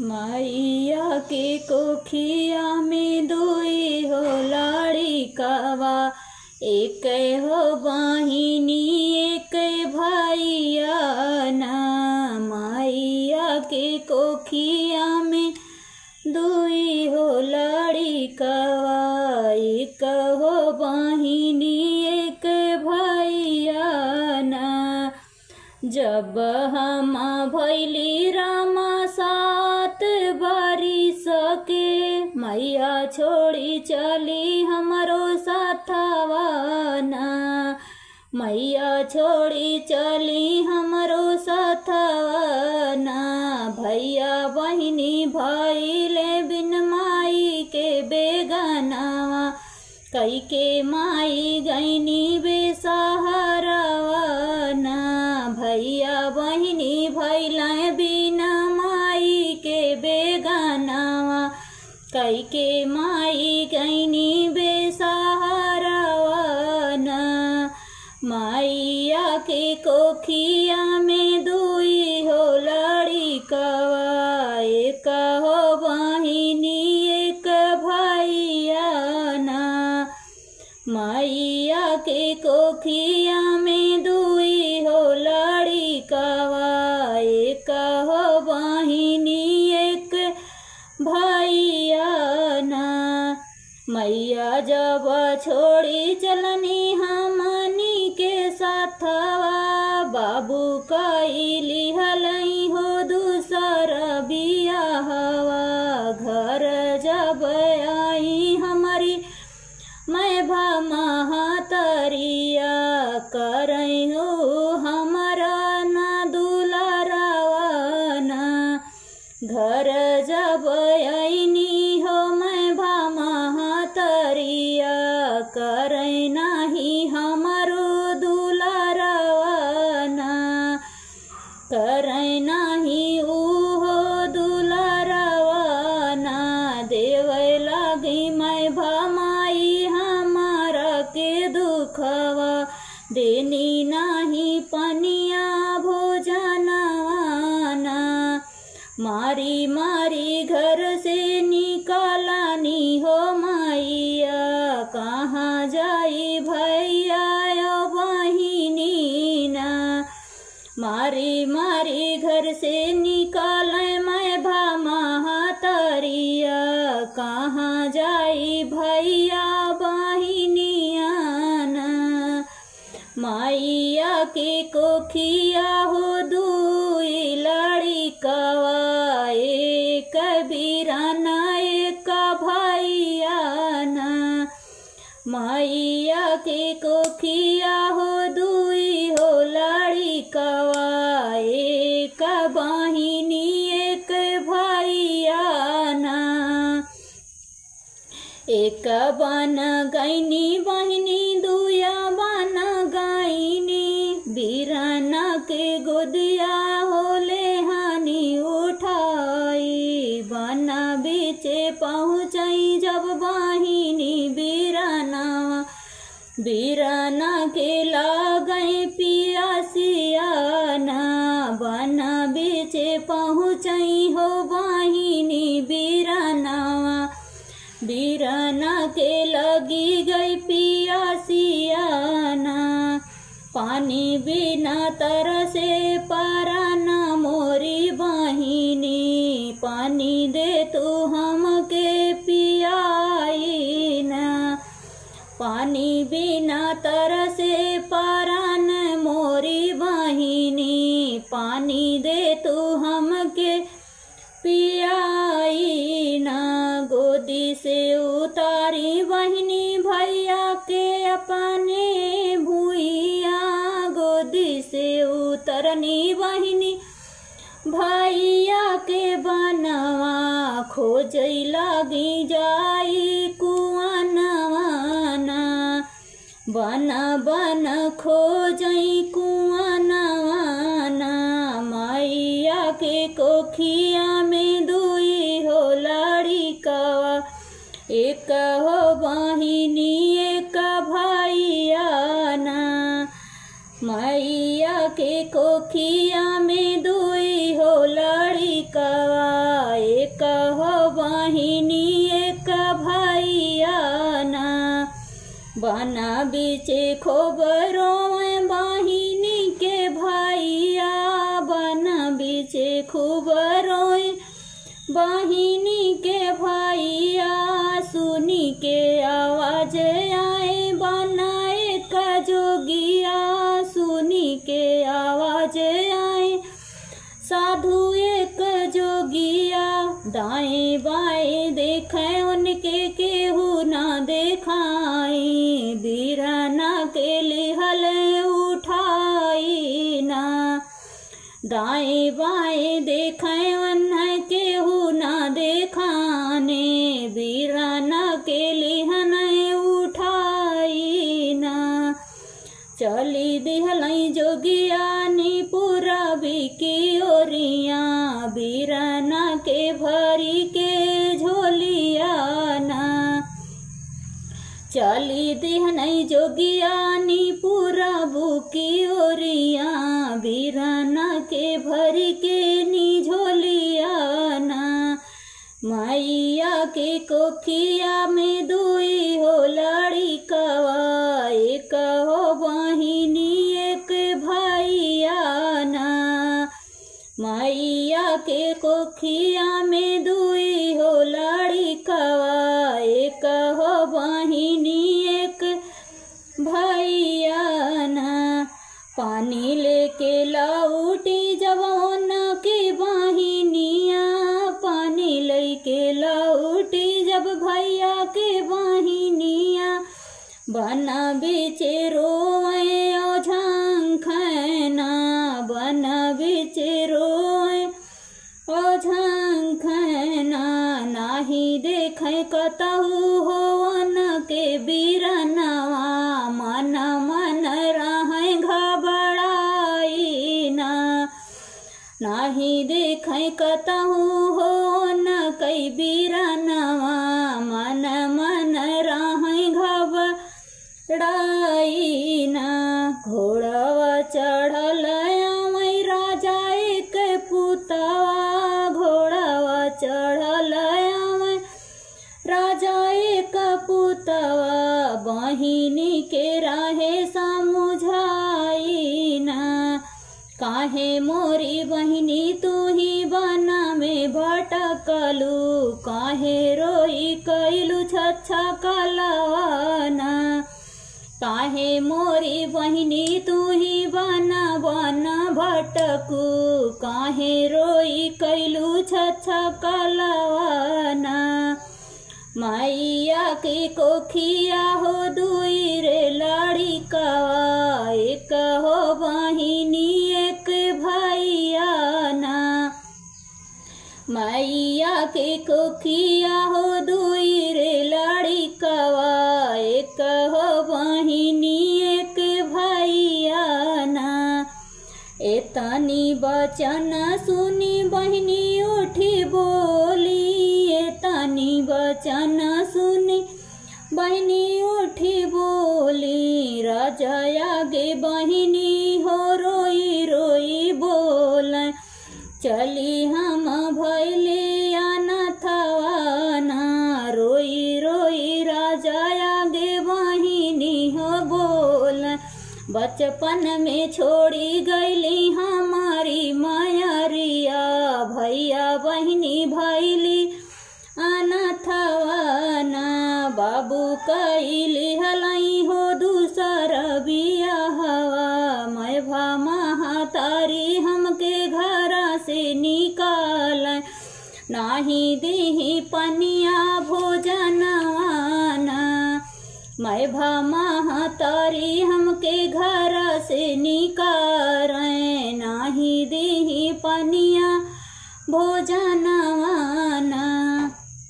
मैया के कोखिया में दुई हो लड़िकवा, एक हो बहिनी एक भैया ना। मैया के कोखिया में दुई हो लड़िकवा, एक हो बहिनी एक भैया ना। जब हम भैली रामा 7 बरिस के, मैया छोड़ी चली हमरो साथवा ना। मैया छोड़ी चली हमरो साथवा ना। भैया बहिनी भइले बिन माई के बेगानावा, कई के माई गईनी बेसहारावा ना। भैया बहिनी भइले बिन माई के बेगानावा, कई के माई गईनी बेसहारावा ना। मैया के कोखिया में दुई हो लड़िकवा, एक हो बहिनी एक भैया ना। मैया के कोखिया में दुई हो लड़िकवा, एक हो बहिनी एक भैया ना। मैया जब छोड़ी चलनी हमनी के साथवा, बाबू कइली हलई हो दूसर बियाहवा। घर जब आई हमारी मैं महतरिया, करई हो हमारा ना दुलारावा ना। घर जब आईनी हो मैं महतरिया, करई नाही हमारो दुलारावा ना। करई नाही उहो दुलारावा ना। देवै लागी मैं भमाई हमारा के दुखवा, देनी नाही पनिया भोजनवा ना। मारी मारी घर से निकालानी हो मैया, कहाँ जाई भैया बहिनी ना। मारी मारी घर से निकाले मैं महतरिया, कहाँ जाई भैया बहिनिया ना। मैया के कोखिया हो दुई लड़िकवा, एक बीराना एक भैया ना। मैया के कोखिया हो दुई हो लड़िकवा, एक बहिनी एक भैया ना। एक बन गईनी बहिनी दुया बन गईनी, बीराना के गोदिया होले हानि उठाई। बन बीचे पहुँचई जब बहिनी बीराना, बीराना के लागई पियासिया ना। बन बीचे पहुँचई हो बहिनी बीराना, बीराना के लगी गई पियासिया ना। पानी बिना तरसे पराना मोरी बहिनी, पानी दे तू हमके पियाई ना। पानी बिना तरसे परान मोरी बहिनी, पानी दे तू हमके पियाई ना। गोदी से उतारी बहिनी भैया के अपने भुइया, गोदी से उतरनी बहिनी भैया के बनवा। खोजई लागी जाई कुआनवा ना, बन बन खोजई कुआनवा ना। मैया के कोखिया में दुई हो लड़िकवा, एक हो बहिनी एक भैया ना। मैया के कोखिया में दुई हो लड़िकवा, बन बीचे खोबरों बहिनी के भैया, बन बीचे खोबरों बहिनी के भैया, सुनी के आवाज आए बनाए का जोगिया, सुनी के आवाज आए साधु एक जोगिया। दाएं बाएं देखें उनके केहू ना देखाई, बीराना के लिहल उठाई ना। दाएं बाएं देखें उन्हें केहू ना देखाने, बीराना के लिहन उठाई ना। चली दिहलई जोगियानी पूरबी की ओरिया, बीराना के भरी के झोलिया ना। चली दिहलई जोगियानी पूरबू की ओरिया, बीराना के भरी के झोलिया ना। मैया के कोखिया में दुई हो लड़िकवा, एक हो बहिनी एक भैया ना। मैया के कोखिया में दुई हो लड़िकवा, एक हो बहिनी एक भैया ना। पानी लेके लौटी जब उनकी बहिनिया, पानी लेके लौटी जब भैया के बहिनिया, बन बीचे रोए ओ झंखना, बन बीचे रोए ओ झंखना। नाही देखे कतहु हो उनके बीरनवा, मन मन रहे घबराई ना। नाही देखे कतहु हो उनके बीरनवा, मन मन रहे घबराई ना। घोड़वा चढ़ल आमई राजा एक पुतवा, घोड़वा चढ़ल आमई राजा एक पुतवा, बहिनी के राहे समुझाई ना। काहे मोरी बहिनी तू ही बना में भटकलू, काहे रोई कैलू छछा कलवाना। काहे मोरी बहिनी तू ही बना बना भटकू, काहे रोई कैलू छछा कलवाना। मैया के कोखिया हो दुई रे लड़िकवा, एक हो बहिनी एक भैया ना। मैया के कोखिया हो दुई रे लड़िकवा, एक हो बहिनी एक भैया ना। एतनी बचन सुनी बहिनी उठी बोली, एतनी बचन सुनी बहिनी उठी बोली। राजा आगे बहिनी हो रोई रोई बोल, चली हम भैले अनाथवाना। रोई रोई राजा आगे बहिनी हो बोल, बचपन में छोड़ी गईली हमारी मायरिया, भैया बहिनी भैली अनाथवाना। बाबू कैली हलाई हो दूसर बियाहवा, मैं भा महातारी हमके घर से निकाल, नाही दीही पनिया भोजनवाना। मैं भा महातारी हमके घर से निकाल, नाही दीही पनिया भोजनवाना।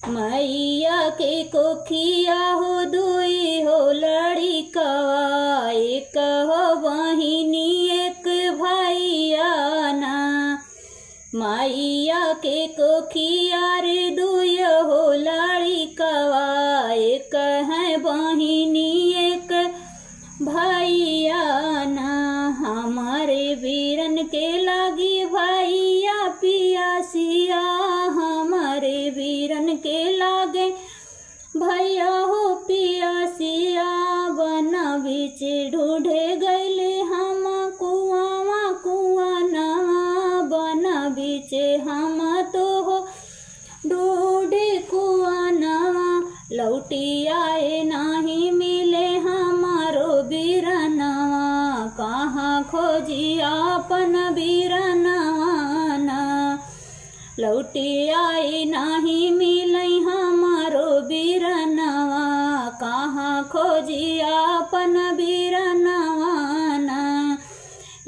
मैया के कोखिया हो दुई हो लड़िकवा, एक हो बहिनी एक भैया ना। मैया के कोखिया रे दुई हो लड़िकवा, एक है बहिनी एक भैया ना। हमारे वीरन के लागी भैया पियासिया, हमारे वीरन के लागे भैया हो पियासिया। हम तो हो ढूंढे कुआ नवा, लौटी आए नाही मिले हमारो बीरनवा, कहाँ खोजी आपन बीरनवा ना, लौटी आई नाही मिले हमारो बीरनवा, कहाँ खोजी आपन बीरनवा ना,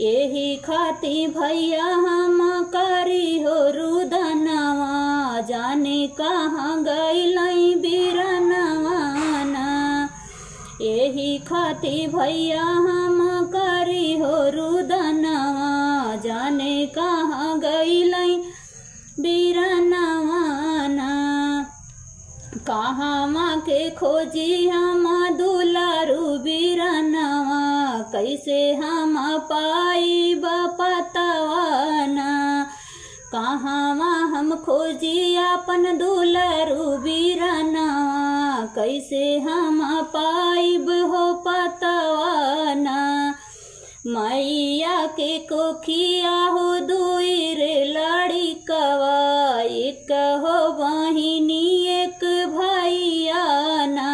यही खाती भैया हम करी हो रुदनवा, जाने कहाँ गइलई बीरनवा ना, यही खाती भैया हम करी हो रुदनवा, जाने कहाँ गइलई बीरनवा ना, कहाँ माँ के खोजी हम दुलारू बीरनवा, कैसे हम पाई बपतवा ना, कहाँ माँ हम खोजी अपन दुलारू बीरनवा, कैसे हम पाइब हो पतवा ना, मैया के कोखिया हो दुई रे लड़िकवा, एक हो बहिनी एक भैया ना,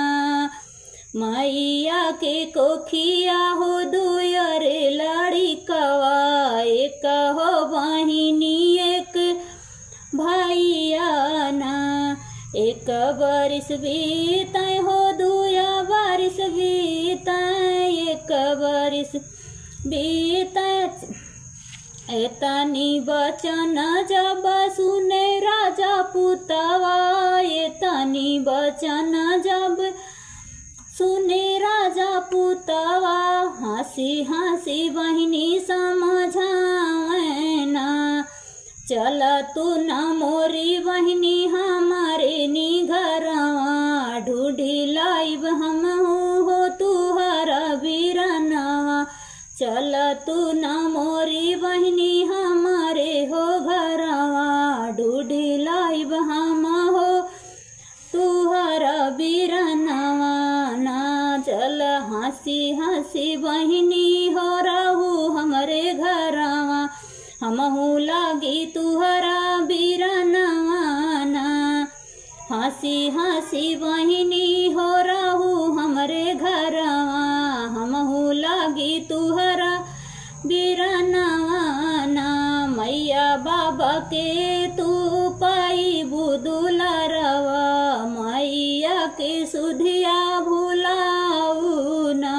मैया के कोखिया हो दुई रे लड़िकवा, एक हो बहिनी एक भैया ना, एक बरिस बीतै हो दुया बरिस बीतै, एक बरिस बीतै, एतनी बचन जब सुने राजा पुतवा, एतनी बचन जब सुने राजा पुतवा, हंसी हंसी बहिनी समझावे ना, चल तू न मोरी बहिनी हमारे निघरवा, ढूंढी लाइब हम हो तुहरा बीरनवा, चल तू न मोरी बहिनी हमारे हो घरवा, ढूंढी लाइब हम हो तुहरा बीरनवा ना, चल हंसी हंसी बहिनी हो रहू हमरे घरवा, हमहू लागी तुहरा बीरनवा ना, हंसी हंसी बहिनी हो रहू हमरे घरवा, हमहू लागी तुहरा बीरनवा ना, मैया बाबा के तू पाई बुदुलरवा, मैया के सुधिया भुलाऊ ना,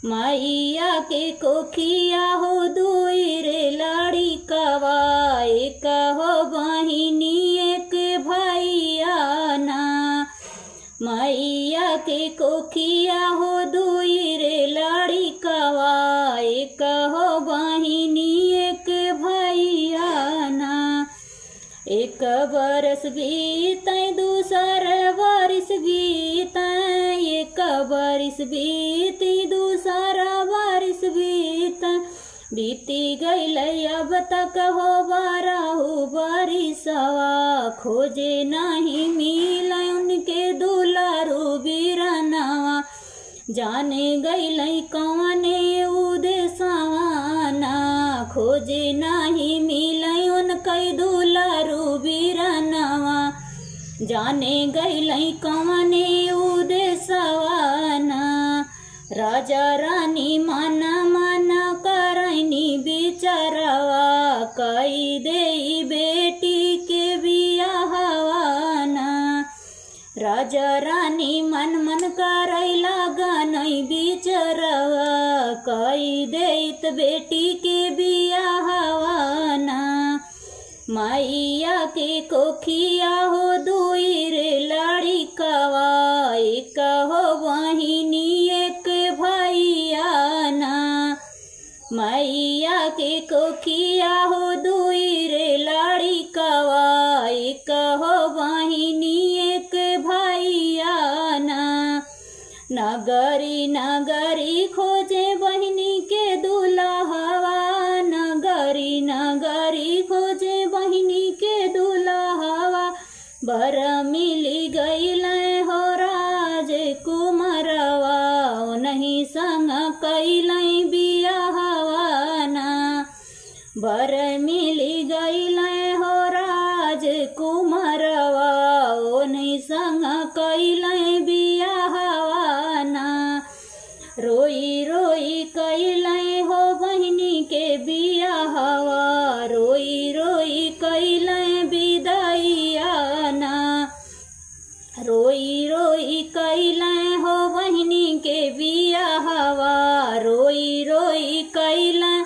मैया के कोखिया हो दुई रे लड़िकवा, एक हो बहिनी एक भैया ना, मैया के कोखिया हो दुई रे लड़िकवा, एक हो बहिनी एक भैया ना, एक बरस बीतै दूसर बरिस बीतै, एक बरिस बीती दूसर बरिस बीतै, बीती गइलै अब तक हो बारहु बरिसवा, खोजे नहीं मिलै उनके दुलारू बीरनवा, जाने गइलै कौने उदेशवा ना, खोजे नहीं मिलै उनके दुलारू बीरनवा, जाने गइलै कौने उदेशवा ना, राजा रानी मन मन करैनी बिचरवा, कई देई बेटी के बियाहवा ना, राजा रानी मन मन करै लगनै बिचरवा, कई देत बेटी के बियाहवा ना, मैया के कोखिया हो दुई रे लड़िकवा, एक हो बहिनी एक भैया ना, मैया के कोखिया हो दुई रे लड़िकवा, एक हो बहिनी एक भैया ना, नगरी नगरी खोजे बहिनी के दुल्हवा, नगरी नगरी खोजे बहिनी के दुल्हवा, बर मिली गइलै हो राज कुमरवा, नहीं संग कैलै बियाहवा ना, बर मिली गइलै कुमरवा ओने संग कैलै बियाहवाना। रोई रोई कैलै हो बहिनी के बियाहवा, रोई रोई कैलै बिदाइयाना। रोई रोई कैलै हो बहिनी के बियाहवा, रोई रोई कैलै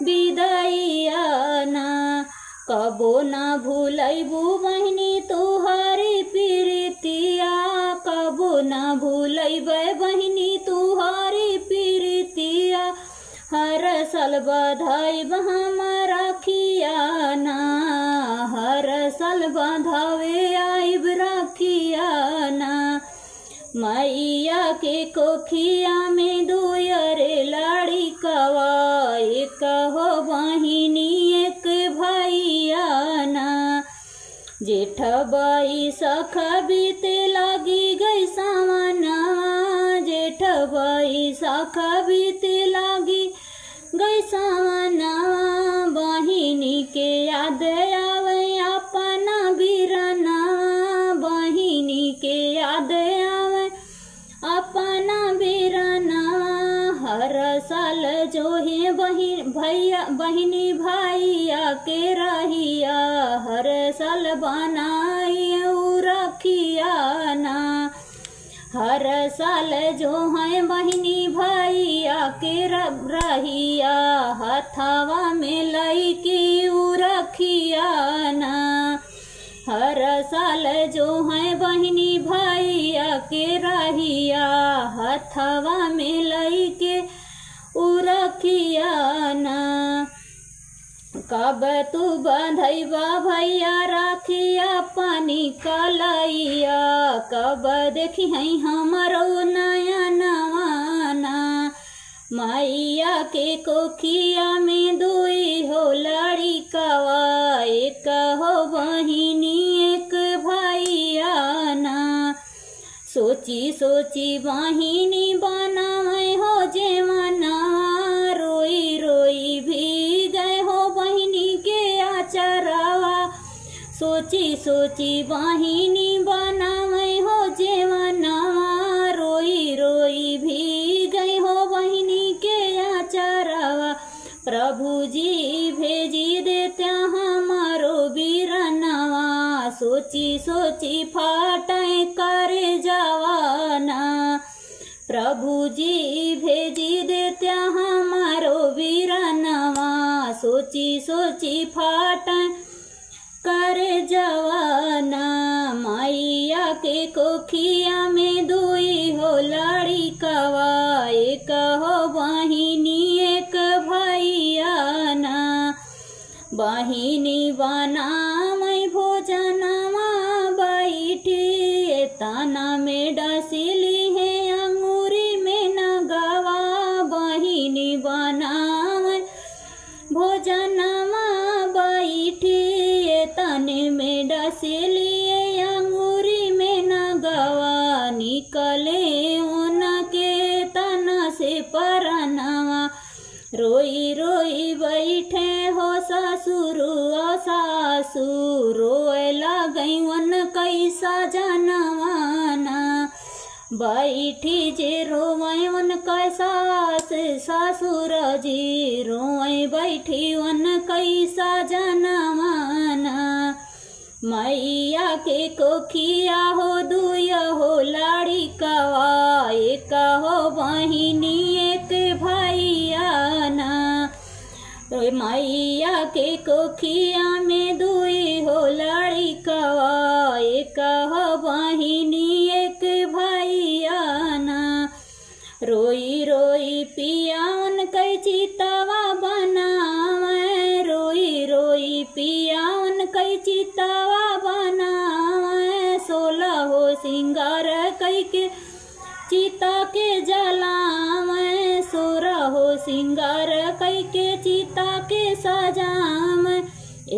बिदाइयाना। कबो ना भूलैबू बहिनी तुहारी प्रीतिया, कबो ना भूलैबै बहिनी तुहारी प्रीतिया। हर साल बधाइब हम राखियाना, हर साल बधावे आइब राखियाना। मैया के कोखिया में दुयरे लड़िकवा, एक हो बहिनी एक भैयाना। जेठ बैसाख बीते लागी गई सावनवा, जेठ बैसाख बीते लागी गई सावनवा। बहिनी के याद आवे अपना बीरनवा, बहिनी के याद आवे अपना बीरनवा। हर साल जो है बहिनी भैया के रहिया, हर साल बनाई रखियाना। हर साल जो है बहिनी भैया के रहिया, हथवा में लईकी रखियाना। हर साल जो है बहिनी भैया के रहिया, हथवा में लईके रखियाना। कब तू बंधैबा भैया राखिया पानी कलैया, कब देखी है हमारो नया नवाना। मैया के कोखिया में दुई हो लड़िकवा, एक हो बहिनी एक भैयाना। सोची सोची बहिनी बनावे हो जेवना, रोई रोई भी गए हो बहिनी के आचरवा। सोची सोची बहिनी बनावे हो जेवनवा, रोई रोई भी गए हो बहिनी के आचरवा। प्रभु जी भेजी देते हमारो बीरनवा, सोची सोची फाटे करे जवाना। प्रभु जी भेजी देते हमारो बीरनवा, सोची सोची फाटे करे जवाना। मैया के कोखिया में दुई हो लड़िकवा, एक हो बहिनी एक भैयाना। बहिनी बनामै भोजनवा बैठी, तना में डसिली है अंगूरी में नगवा। बहिनी बनामै भोजनवा बैठी, तने में डसिली अंगूरी में नगवा। निकले उनके तना से परनवा, रोई रोई बैठे हो ससुर सासु, रोए लगई वन कैसा जनवाना। बैठी जे रोए वन कैसा ससुर जी, रोए बैठी वन कैसा जनवाना। मैया के कोखिया हो दुय हो लड़िकवा, एक हो बहिनी एक भैयाना। मैया के कोखिया में दुई हो लड़िकवा, एक हो बहिनी एक भैयाना। रोई रोई पियावन कै चितवा बनावे, रोई रोई पियावन कै चितवा बनावे। 16 हो सिंगार कै के चिता के जलावे, 16 हो सिंगार कै के चिता के सजावे।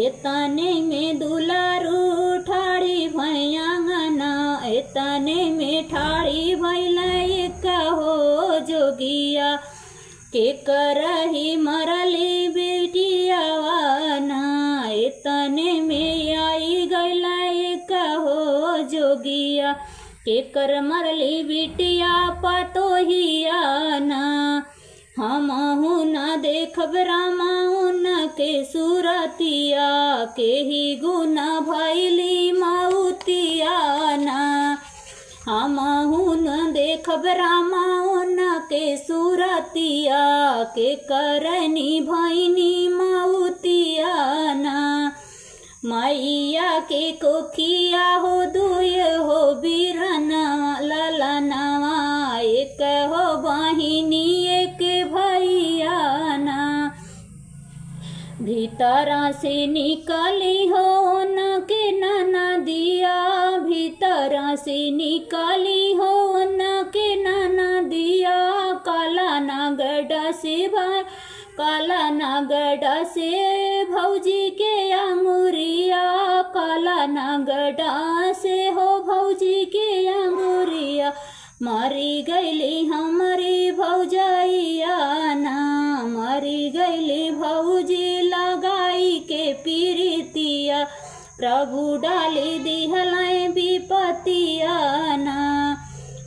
एतने में दुलारू ठाड़ी भैयांगना, एतने में ठाड़ी भैला एक हो जोगिया। के करही मरली बेटियावा ना, एतने में आई गइल जोगिया के कर मरली बिटिया पतोहिया ना। हमहु न देखब रामा उनके सूरतिया के ही गुना भैली मौतिया ना। हमहु न देखब रामा उनके सूरतिया के करनी भैनी मौतिया ना। मैया के कोखिया हो दुय हो बिरना ललनवा एक हो बहिनी एक भैया ना। भीतरा से निकली हो उनके ननदिया भीतरा से निकली हो उनके ननदिया काला नगड़ से भाई काला नगड़ से भौजी के अंगुरिया काला नगड़ से हो भौजी के अंगुरिया। मरी गईली हमारी भौजाइया ना मरी गईली भौजी लगाई के पीरितिया प्रभु डाली दिहलाई विपतिया ना।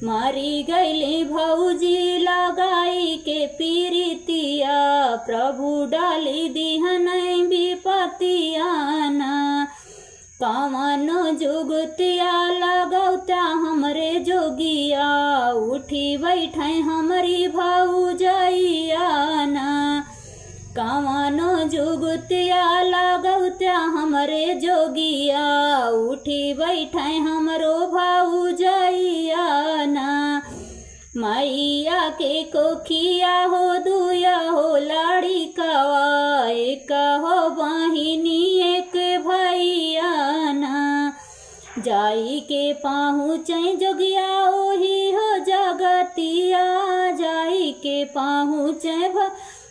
मरी गईली भौजी लगाई के पीरितिया प्रभु डाली दिहलाई विपतिया ना। कवनो जुगतिया लगौता हमरे जोगिया उठी बैठे हमारी भौजाइया ना। कवनो जुगतिया लगौता हमरे जोगिया उठी बैठे हमरो भौजाइया ना। मैया के कोखिया हो दुया हो लड़िकवा एक हो बहिनी एक भैया ना। जाई के पहुँचे जोगिया ओही हो जगतिया जाई के पहुँचे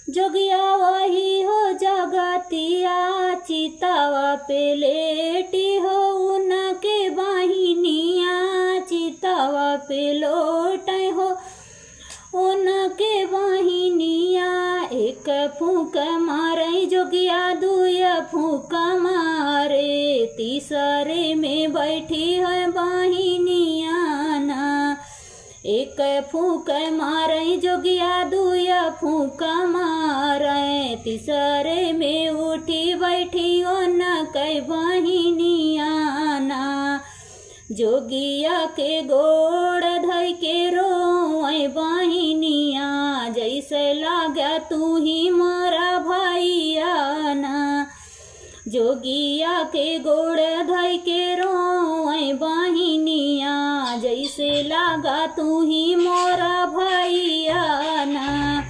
जोगिया वही हो जगतिया चितावा पे लेटी हो उनके बहिनिया चितावा पे लोटे हो उनके बहिनिया। एक फूक मारे जोगिया दुय फूक मारे तीसरे में बैठी है बहिनिया ना। एक फूक मारे जोगिया दुय फूक मारे तीसरे में उठी बैठी उनके बहिनिया ना। जोगिया के गोड़ धई के रोए बहिनिया जैसे लागा तू ही मोरा भैया ना। जोगिया के गोड़ धई के रोए बहिनिया जैसे लागा तू ही मोरा भैया ना।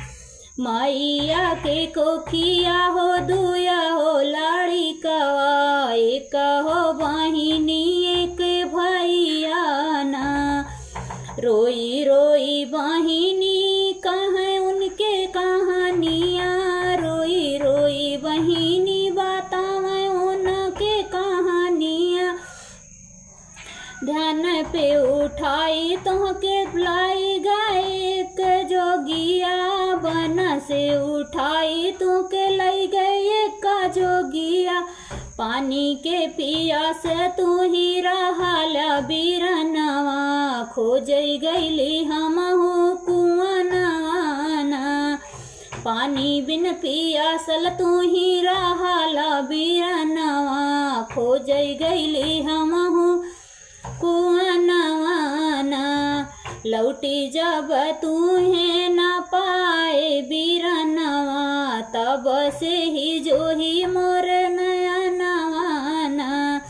मैया के कोखिया हो दुया हो लड़िकवा एक हो बहिनी एक भैया ना। रोई रोई बहिनी कहाँ उनके कहानियाँ रोई रोई बहिनी बतावे उनके कहानियाँ। ध्यान पे उठाई तुहके लाई गए एक जोगिया बन से उठाई तुके लई गए एक जोगिया। पानी के पिया से तू ही रहाला बीरनवा खोज गईली हमहू कुआनवा ना। पानी बिन पियासल तू ही रहाला बीरनवा खोज गईली हमहू कुआनवा ना। लौटी जब तू है न पाए बीरनवा तब से ही जो ही मोर नयनवा ना।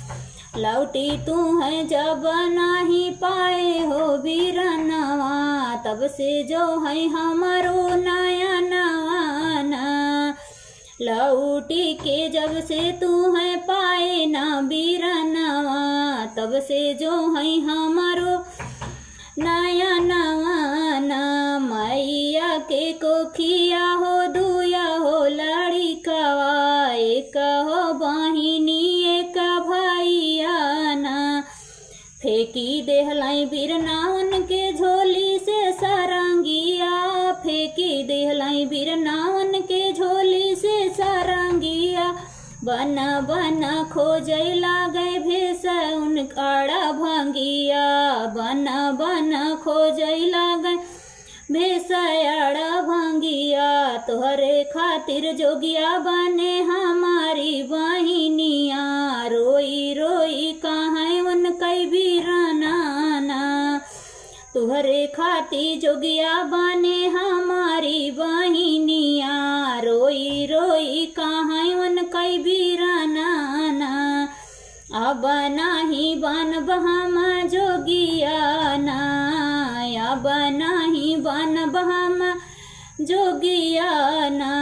लौटी तू है जब नहीं पाए हो बीरनवा तब से जो है हमारो नयनवा ना। लौटी के जब से तू है पाए ना बीरनवा तब से जो है हमारो नयनवा ना। मैया के कोखिया हो दुया हो लड़िकवा एक हो बहिनी एक भैया ना। फेंकी देहलाई बिरनावन के झोली से सरंगिया फेंकी देहलाई बिरनावन के झोली से सरंगिया। बन बन खोजै लागे भेस भेस उनकाड़ा भंगिया बन बन खोजई लागै भेसयाड़ा भंगिया तोहरे खातिर जोगिया बने हमारी बहिनिया रोई रोई कहाँ उनकई बीराना तुहरे खाती जोगिया बने हमारी बहिनिया रोई रोई कहाँ उनकई बीराना अब नाही बनब हम जोगिया ना अब नाही बनब हम जोगिया ना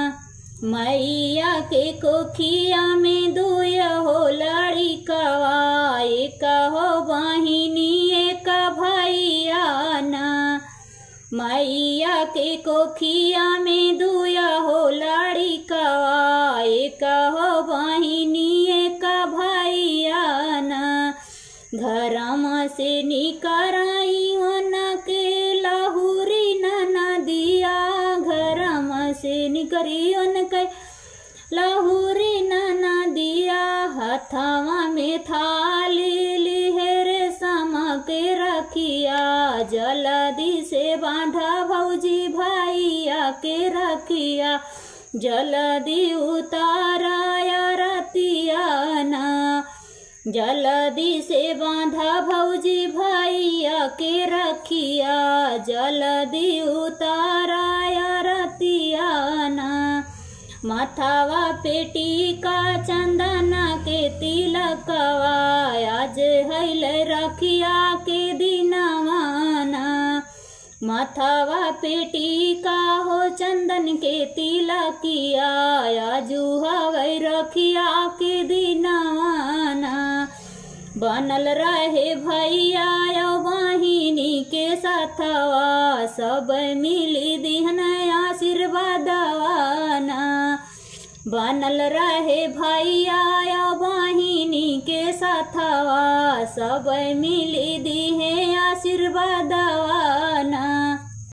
मैया के कोखिया में दुय हो लड़िकवा एक हो बहिनी एक भैया ना मैया के कोखिया में दुय हो लड़िकवा एक हो बहिनी एक भैया ना धर्म से निकराई उनके लाहुरी नदिया घरम से निकरी उनके लाहुरी नदिया हथवा में थाली लिहरे समा के रखिया जल्दी से बांधा भौजी भैया के रखिया जल्दी उताराया रतिया ना जल्दी से बांधा भौजी भैया के रखिया जल्दी उताराया रतिया ना माथावा पेटी का चंदना के तिलकवा आज हैल रखिया के दिनवाना माथावा पेटी का हो चंदन के तिलकिया आजू हवै रखिया के दिनवाना बनल रहे भैया बहिनी के साथवा सब मिली दिहन आशीर्वादवाना बनल रहे भैया बहिनी के साथवा सब मिली दिहे आशीर्वादवाना।